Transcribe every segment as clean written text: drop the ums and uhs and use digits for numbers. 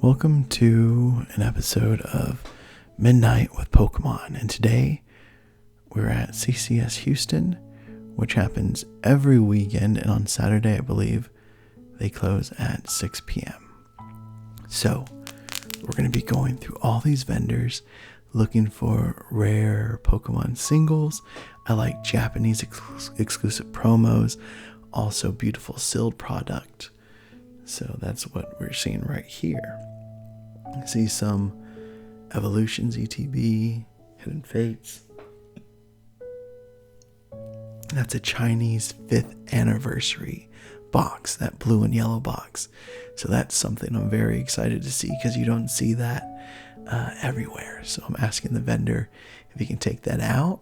Welcome to an episode of Midnight with Pokemon, and today we're at CCS Houston, which happens every weekend, and on Saturday I believe they close at 6 p.m. So we're going to be going through all these vendors looking for rare Pokemon singles. I like Japanese exclusive promos, also beautiful sealed product. So that's what we're seeing right here. I see some Evolutions, ETB, Hidden Fates. That's a Chinese 5th anniversary box, that blue and yellow box. So that's something I'm very excited to see because you don't see that everywhere. So I'm asking the vendor if he can take that out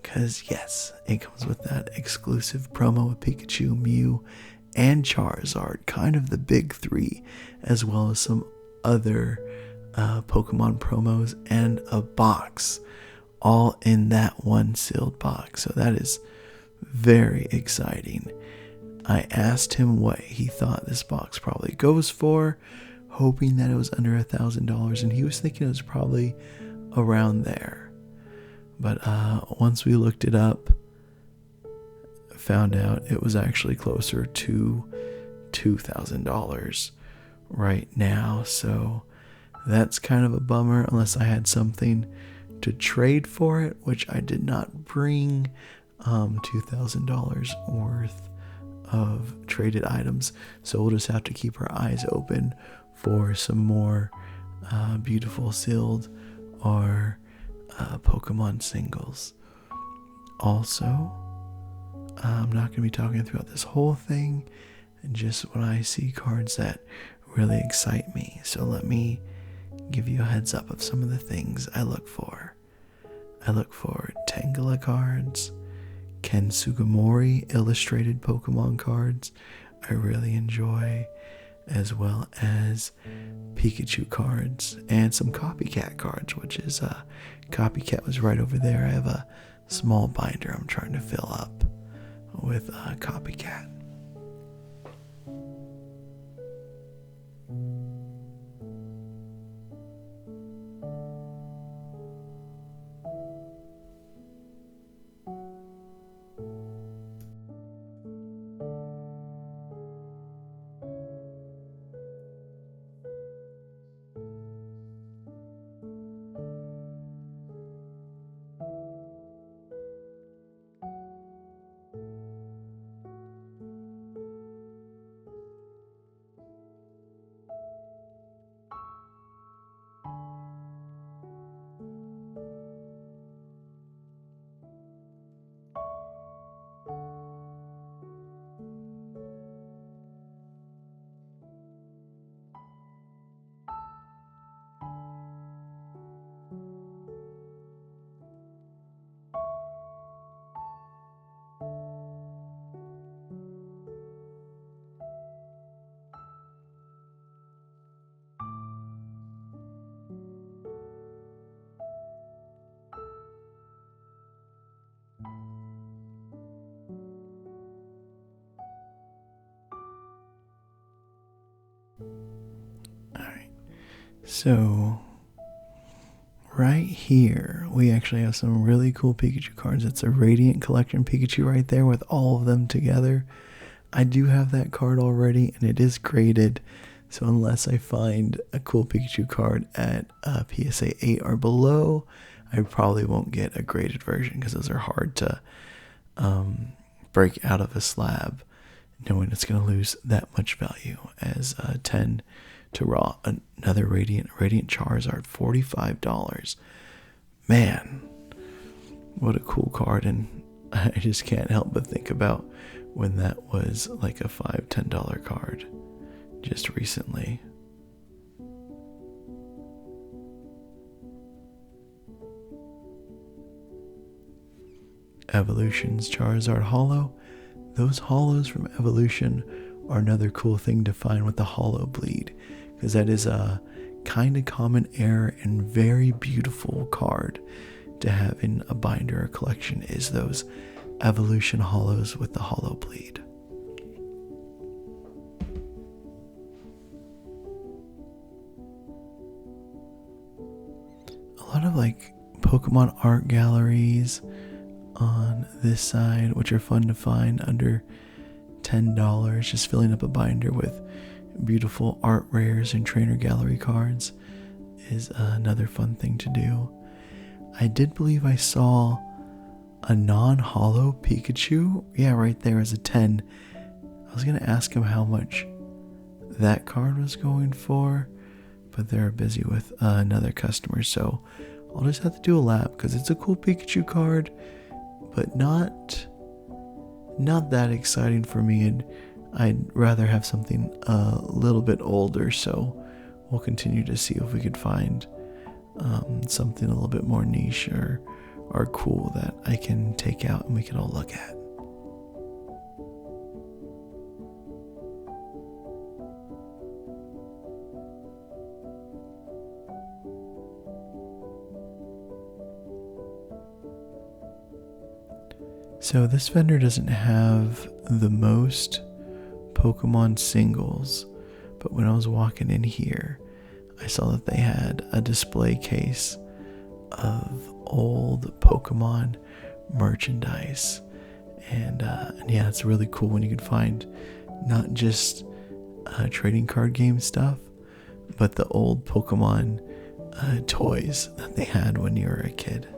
because yes, it comes with that exclusive promo with Pikachu, Mew, and Charizard, kind of the big three, as well as some other Pokemon promos and a box, all in that one sealed box. So that is very exciting. I asked him what he thought this box probably goes for, hoping that it was under $1,000, and he was thinking it was probably around there. But once we looked it up, found out it was actually closer to $2,000 right now. So that's kind of a bummer unless I had something to trade for it, which I did not bring $2,000 worth of traded items. So we'll just have to keep our eyes open for some more beautiful sealed or Pokemon singles. Also, I'm not going to be talking throughout this whole thing, and just when I see cards that really excite me. So let me give you a heads up of some of the things I look for. I look for Tangela cards, Ken Sugimori illustrated Pokemon cards I really enjoy, as well as Pikachu cards and some Copycat cards, which is Copycat was right over there. I have a small binder I'm trying to fill up with Copycat. Alright, so right here we actually have some really cool Pikachu cards. It's a Radiant Collection Pikachu right there with all of them together. I do have that card already and it is graded, so unless I find a cool Pikachu card at PSA 8 or below, I probably won't get a graded version because those are hard to break out of a slab knowing it's going to lose that much value as 10 to raw. Another Radiant Charizard, $45. Man, what a cool card. And I just can't help but think about when that was like a $5-10 card just recently. Evolution's Charizard Holo. Those holos from Evolution are another cool thing to find with the holo bleed, because that is a kind of common error and very beautiful card to have in a binder or collection, is those Evolution holos with the holo bleed. have like Pokemon art galleries on this side, which are fun to find under $10. Just filling up a binder with beautiful art rares and trainer gallery cards is another fun thing to do. I did believe I saw a non-holo Pikachu. Yeah, right there is a 10. I was going to ask him how much that card was going for, but they're busy with another customer, so I'll just have to do a lap because it's a cool Pikachu card, but not that exciting for me, and I'd rather have something a little bit older, so we'll continue to see if we could find something a little bit more niche or cool that I can take out and we can all look at. So this vendor doesn't have the most Pokemon singles, but when I was walking in here, I saw that they had a display case of old Pokemon merchandise, and yeah, it's really cool when you can find not just trading card game stuff, but the old Pokemon toys that they had when you were a kid.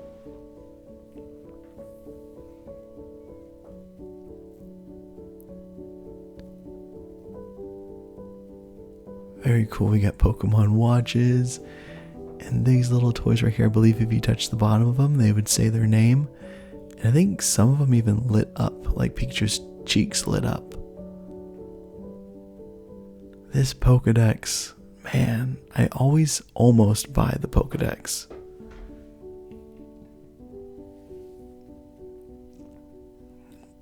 Very cool. We got Pokemon watches and these little toys right here. I believe if you touch the bottom of them, they would say their name. And I think some of them even lit up, like Pikachu's cheeks lit up. This Pokedex, man, I always almost buy the Pokedex.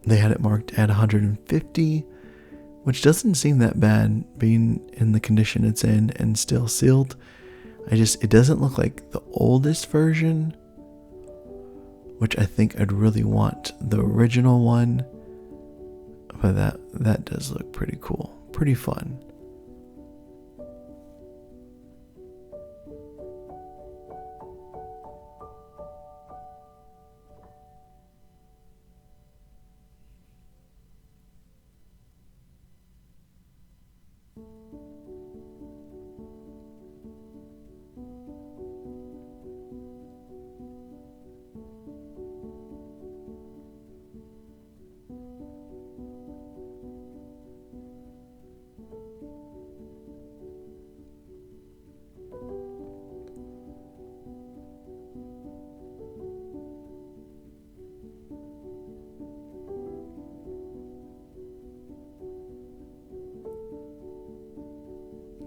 They had it marked at 150, which doesn't seem that bad being in the condition it's in and still sealed. It doesn't look like the oldest version, which I think I'd really want the original one, but that does look pretty cool, pretty fun.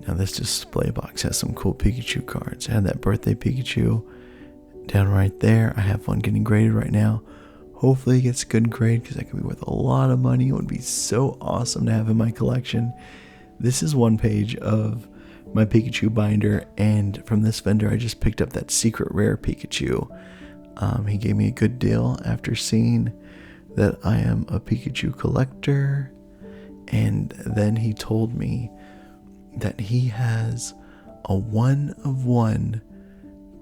Now this display box has some cool Pikachu cards. I had that birthday Pikachu down right there. I have one getting graded right now. Hopefully it gets a good grade because that could be worth a lot of money. It would be so awesome to have in my collection. This is one page of my Pikachu binder, and from this vendor I just picked up that secret rare Pikachu. He gave me a good deal after seeing that I am a Pikachu collector, and then he told me that he has a 1-of-1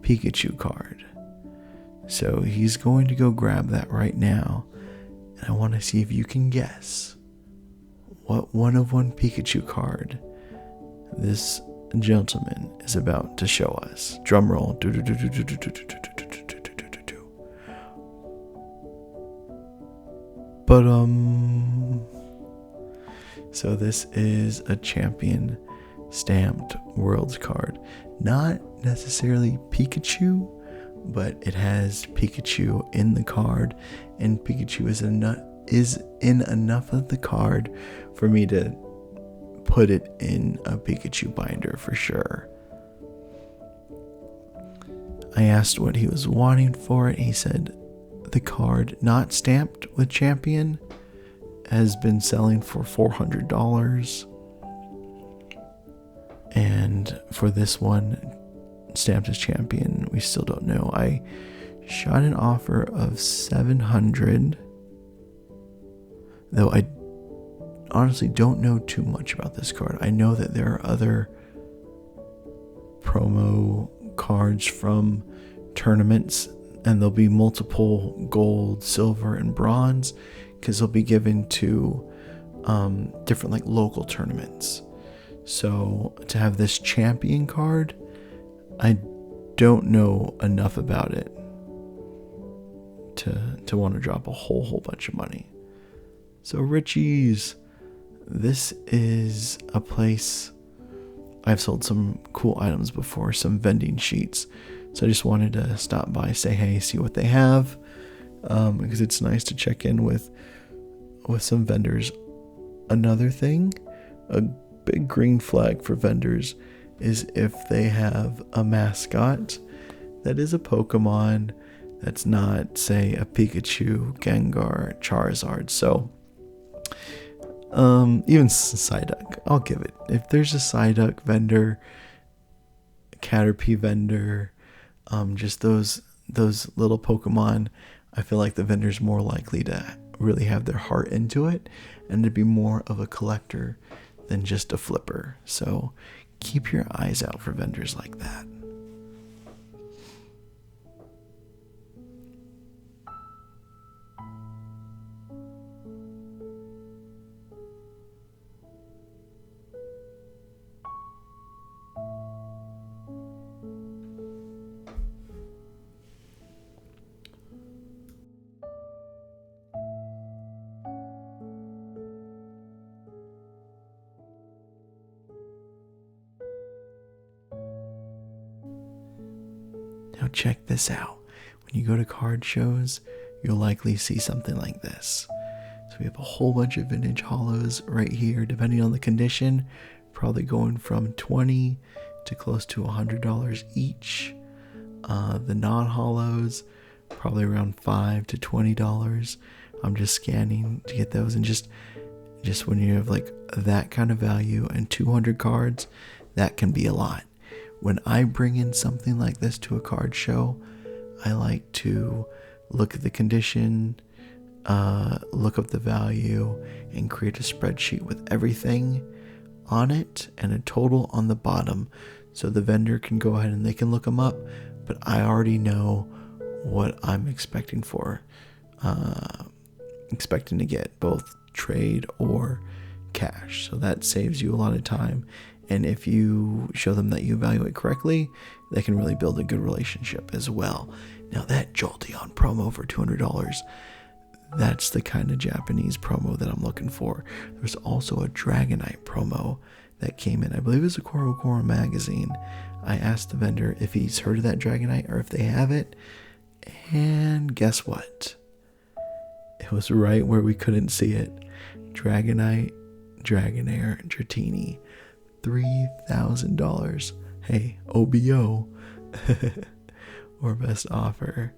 Pikachu card. So he's going to go grab that right now, and I want to see if you can guess what 1-of-1 Pikachu card this gentleman is about to show us. Drum roll. But so this is a champion stamped Worlds card. Not necessarily Pikachu, but it has Pikachu in the card, and Pikachu is in enough of the card for me to put it in a Pikachu binder for sure. I asked what he was wanting for it. He said the card not stamped with champion has been selling for $400. And for this one, stamped as champion, we still don't know. I shot an offer of $700, though I honestly don't know too much about this card. I know that there are other promo cards from tournaments, and there'll be multiple gold, silver, and bronze, because they'll be given to different like local tournaments. So to have this champion card, I don't know enough about it to want to drop a whole bunch of money. So Richie's, this is a place I've sold some cool items before, some vending sheets. So I just wanted to stop by, say hey, see what they have, because it's nice to check in with some vendors. Another thing, a big green flag for vendors is if they have a mascot that is a Pokemon that's not, say, a Pikachu, Gengar, Charizard. So even Psyduck, I'll give it. If there's a Psyduck vendor, Caterpie vendor, just those little Pokemon, I feel like the vendor's more likely to really have their heart into it and to be more of a collector than just a flipper. So keep your eyes out for vendors like that. Now check this out. When you go to card shows, you'll likely see something like this. So we have a whole bunch of vintage hollows right here, depending on the condition, probably going from $20 to close to $100 each. The non-hollows, probably around $5 to $20. I'm just scanning to get those, and just when you have like that kind of value and 200 cards, that can be a lot. When I bring in something like this to a card show, I like to look at the condition, look up the value, and create a spreadsheet with everything on it and a total on the bottom, so the vendor can go ahead and they can look them up, but I already know what I'm expecting to get, both trade or cash. So that saves you a lot of time. And if you show them that you evaluate correctly, they can really build a good relationship as well. Now that Jolteon promo for $200, that's the kind of Japanese promo that I'm looking for. There's also a Dragonite promo that came in. I believe it's a CoroCoro magazine. I asked the vendor if he's heard of that Dragonite or if they have it. And guess what? It was right where we couldn't see it. Dragonite, Dragonair, Dratini. $3,000. Hey, OBO. Or best offer.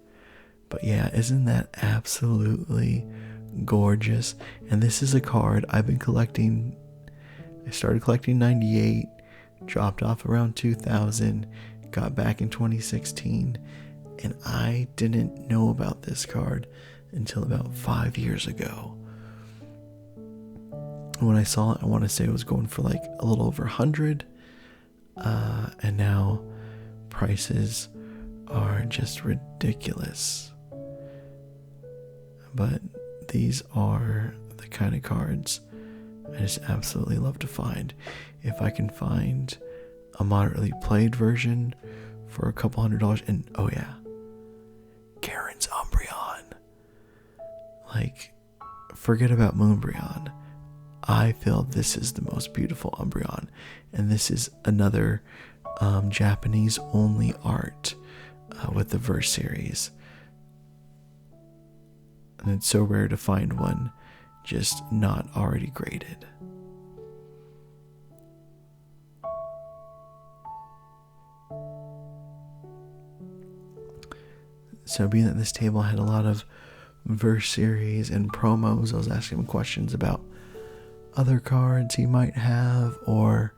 But yeah, isn't that absolutely gorgeous? And this is a card I've been collecting. I started collecting 98, dropped off around 2000, got back in 2016, and I didn't know about this card until about 5 years ago. When I saw it, I want to say it was going for like a little over 100, and now prices are just ridiculous. But these are the kind of cards I just absolutely love to find. If I can find a moderately played version for a couple $100, and oh yeah, Karen's Umbreon. Like, forget about Moonbreon. I feel this is the most beautiful Umbreon, and this is another Japanese only art with the Verse series. And it's so rare to find one just not already graded. So being that this table had a lot of Verse series and promos, I was asking him questions about other cards he might have, or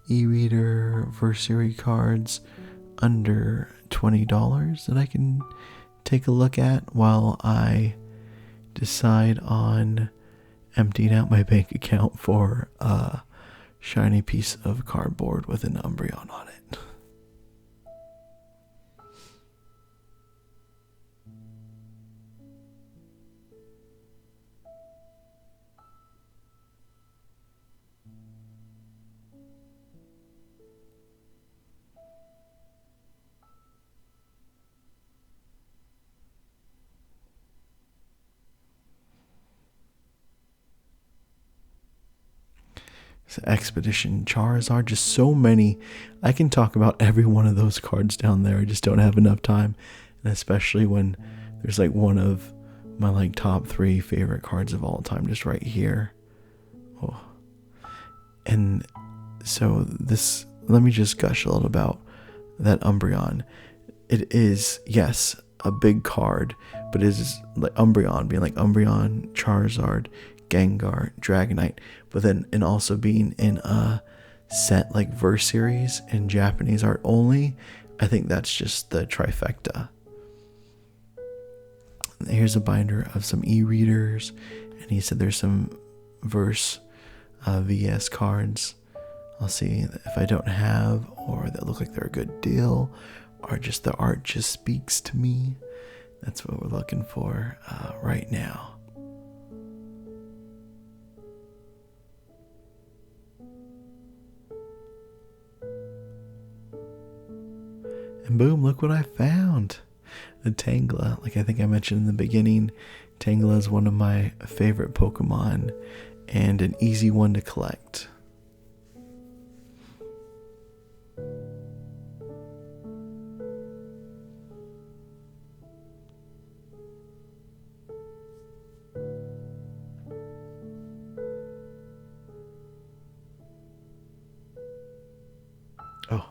e-reader Verse series cards under $20 that I can take a look at while I decide on emptying out my bank account for a shiny piece of cardboard with an Umbreon on it. Expedition Charizard, just so many. I can talk about every one of those cards down there. I just don't have enough time, and especially when there's like one of my like top 3 favorite cards of all time just right here. Oh. And so this, let me just gush a little about that Umbreon. It is, yes, a big card, but it is like Umbreon being like Umbreon, Charizard, Gengar, Dragonite, but then and also being in a set like Verse series in Japanese art only. I think that's just the trifecta. Here's a binder of some e-readers, and he said there's some Verse VS cards. I'll see if I don't have, or that look like they're a good deal, or just the art just speaks to me. That's what we're looking for right now. And boom, look what I found. A Tangela. Like I think I mentioned in the beginning, Tangela is one of my favorite Pokemon and an easy one to collect. Oh,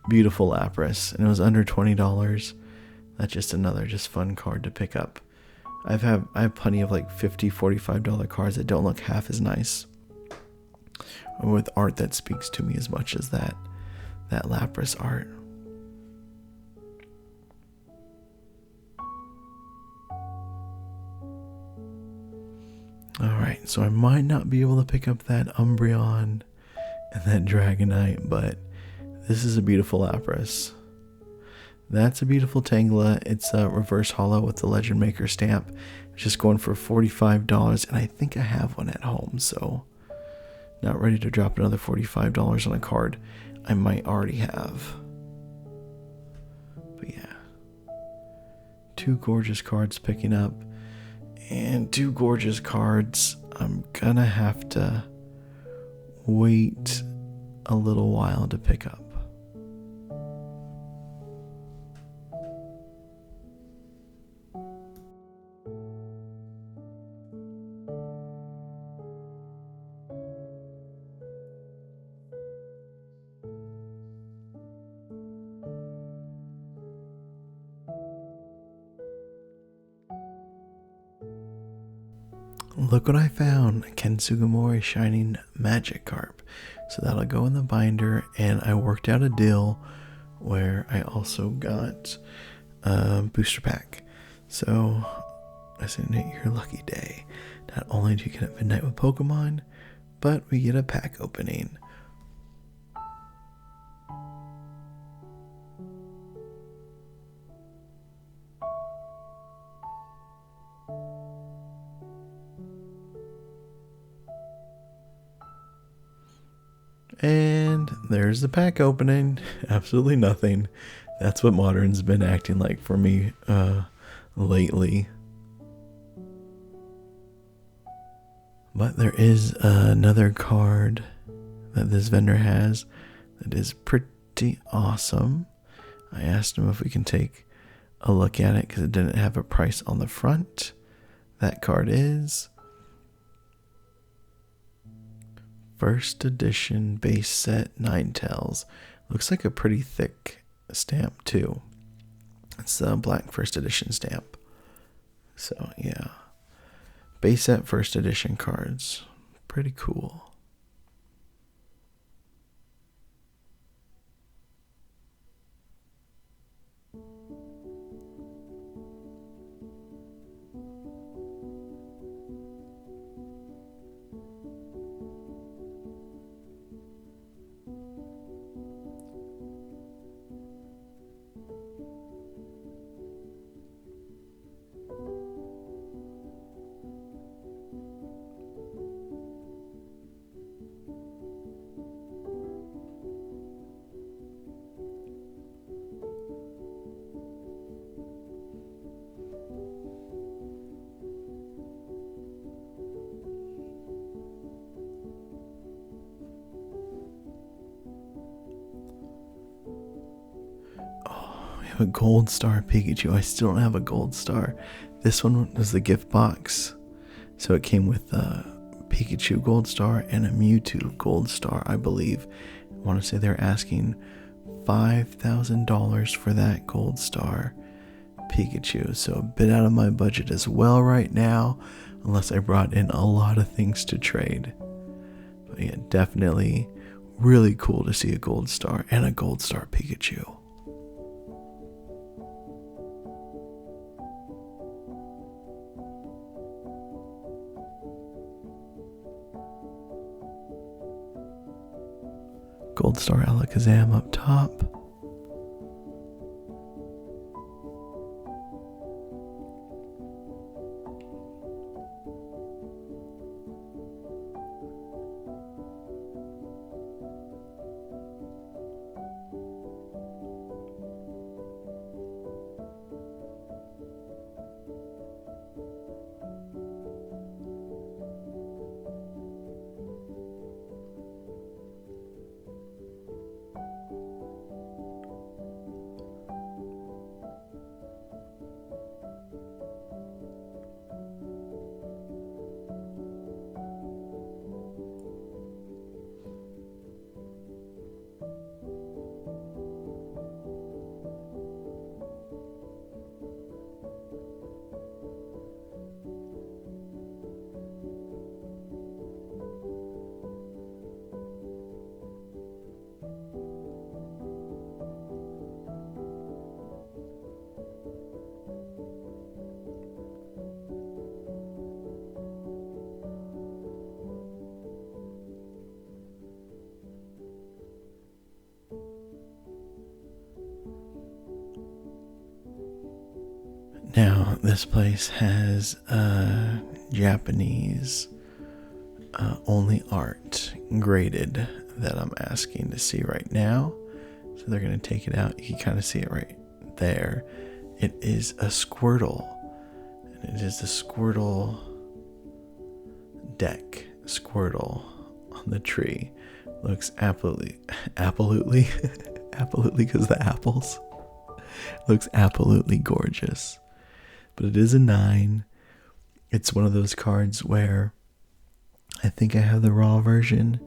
beautiful Lapras, and it was under $20. That's just another just fun card to pick up. I have plenty of like $50, $45 cards that don't look half as nice, or with art that speaks to me as much as that Lapras art. Alright, so I might not be able to pick up that Umbreon and that Dragonite, but this is a beautiful Lapras. That's a beautiful Tangela. It's a reverse holo with the Legend Maker stamp. It's just going for $45, and I think I have one at home, so not ready to drop another $45 on a card I might already have. But yeah, 2 gorgeous cards picking up, and 2 gorgeous cards I'm gonna have to wait a little while to pick up. Look what I found, Ken Sugimori Shining Magikarp. So that'll go in the binder, and I worked out a deal where I also got a booster pack. So I said, your lucky day. Not only do you get a Midnight with Pokemon, but we get a pack opening. And there's the pack opening. Absolutely nothing. That's what Modern's been acting like for me lately. But there is another card that this vendor has that is pretty awesome. I asked him if we can take a look at it because it didn't have a price on the front. That card is First Edition Base Set Ninetales. Looks like a pretty thick stamp too. It's the black First Edition stamp. So yeah, Base Set First Edition cards. Pretty cool. a gold star Pikachu. I still don't have a gold star. This one was the gift box. So it came with a Pikachu gold star and a Mewtwo gold star, I believe. I want to say they're asking $5,000 for that gold star Pikachu. So a bit out of my budget as well right now, unless I brought in a lot of things to trade. But yeah, definitely really cool to see a gold star and a gold star Pikachu. Gold star Alakazam up top. Now, this place has Japanese only art graded that I'm asking to see right now. So they're going to take it out. You can kind of see it right there. It is a Squirtle. And it is the Squirtle deck. Squirtle on the tree. Looks absolutely because the apples. Looks absolutely gorgeous. But it is a 9. It's one of those cards where I think I have the raw version,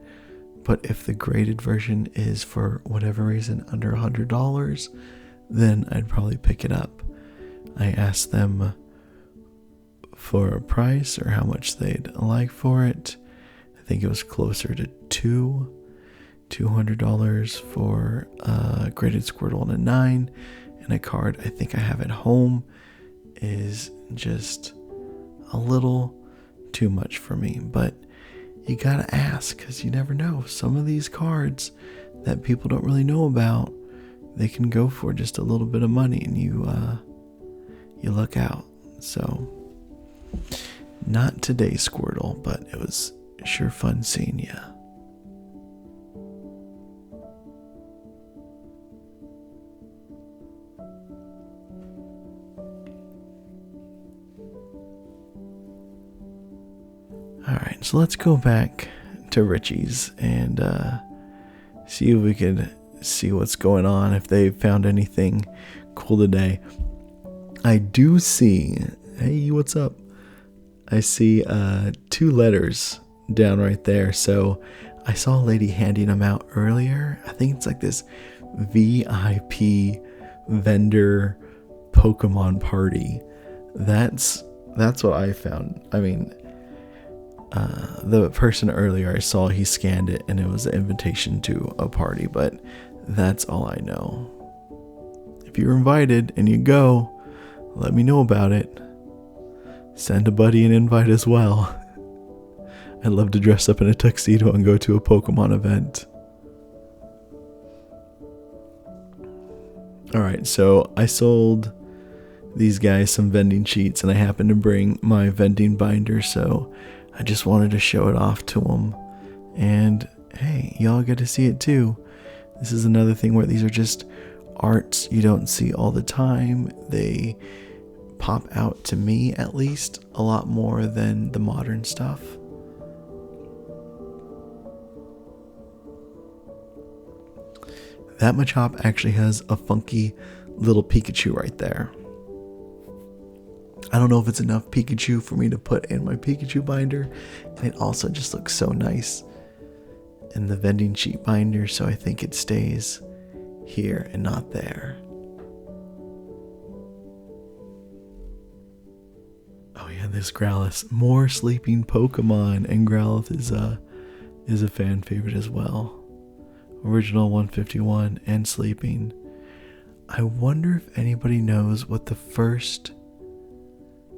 but if the graded version is for whatever reason under $100, then I'd probably pick it up. I asked them for a price or how much they'd like for it. I think it was closer to $200 for a graded Squirtle and a 9, and a card I think I have at home is just a little too much for me. But you gotta ask, because you never know. Some of these cards that people don't really know about, they can go for just a little bit of money, and you look out. So not today, Squirtle, but it was sure fun seeing ya. Alright, so let's go back to Richie's and see if we could see what's going on, if they found anything cool today. I do see, hey, what's up? I see 2 letters down right there. So I saw a lady handing them out earlier. I think it's like this VIP vendor Pokemon party. That's what I found. I mean, the person earlier I saw, he scanned it and it was an invitation to a party, but that's all I know. If you're invited and you go, let me know about it. Send a buddy an invite as well. I'd love to dress up in a tuxedo and go to a Pokemon event. Alright, so I sold these guys some vending sheets and I happened to bring my vending binder, so I just wanted to show it off to them. And hey, y'all get to see it too. This is another thing where these are just arts you don't see all the time. They pop out, to me at least, a lot more than the modern stuff. That Machop actually has a funky little Pikachu right there. I don't know if it's enough Pikachu for me to put in my Pikachu binder. And it also just looks so nice in the vending sheet binder, so I think it stays here and not there. Oh yeah, this Growlithe, more sleeping Pokemon, and Growlithe is a fan favorite as well. Original 151 and sleeping. I wonder if anybody knows what the first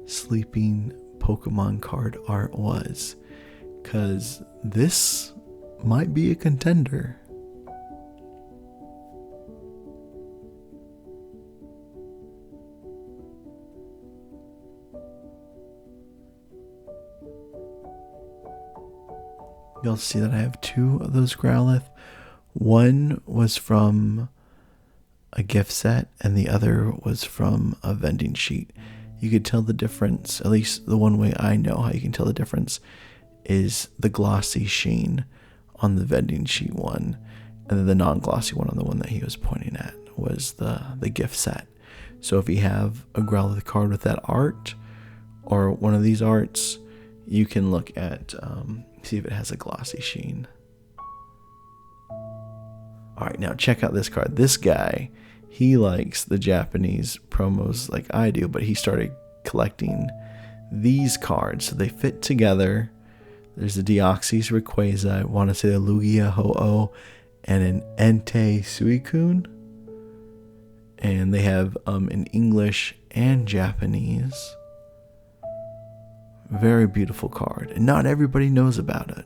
sleeping Pokemon card art was, because this might be a contender. You'll see that I have two of those Growlithe. One was from a gift set and the other was from a vending sheet. You could tell the difference, at least the one way I know how you can tell the difference is the glossy sheen on the vending sheet one, and then the non-glossy one on the one that he was pointing at was the gift set. So if you have a Growlithe card with that art or one of these arts, you can look at see if it has a glossy sheen. Alright, now check out this card. This guy, he likes the Japanese promos like I do, but he started collecting these cards. So they fit together. There's a Deoxys Rayquaza, I want to say a Lugia Ho-Oh, and an Entei Suicune. And they have in English and Japanese. Very beautiful card. And not everybody knows about it.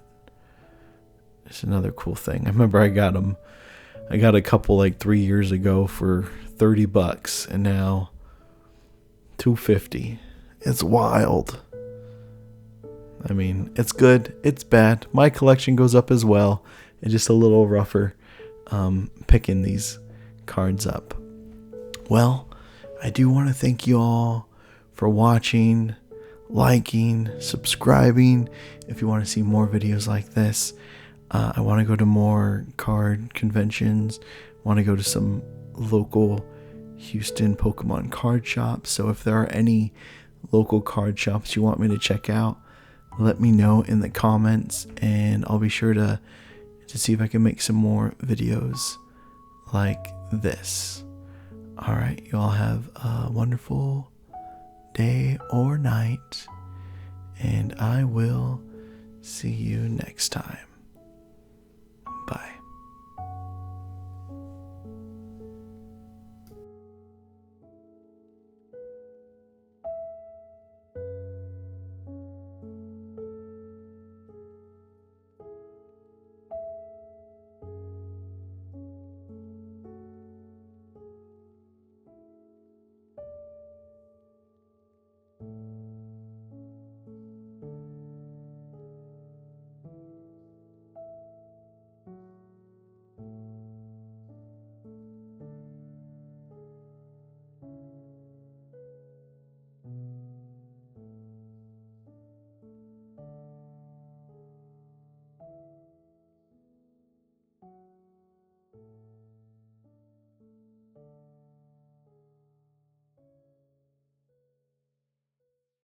It's another cool thing. I remember I got them. I got a couple like 3 years ago for $30, and now $250. It's wild. I mean, it's good, it's bad. My collection goes up as well. It's just a little rougher picking these cards up. Well, I do want to thank you all for watching, liking, subscribing. If you want to see more videos like this, I want to go to more card conventions. I want to go to some local Houston Pokemon card shops. So if there are any local card shops you want me to check out, let me know in the comments, and I'll be sure to see if I can make some more videos like this. All right, you all have a wonderful day or night, and I will see you next time. Bye.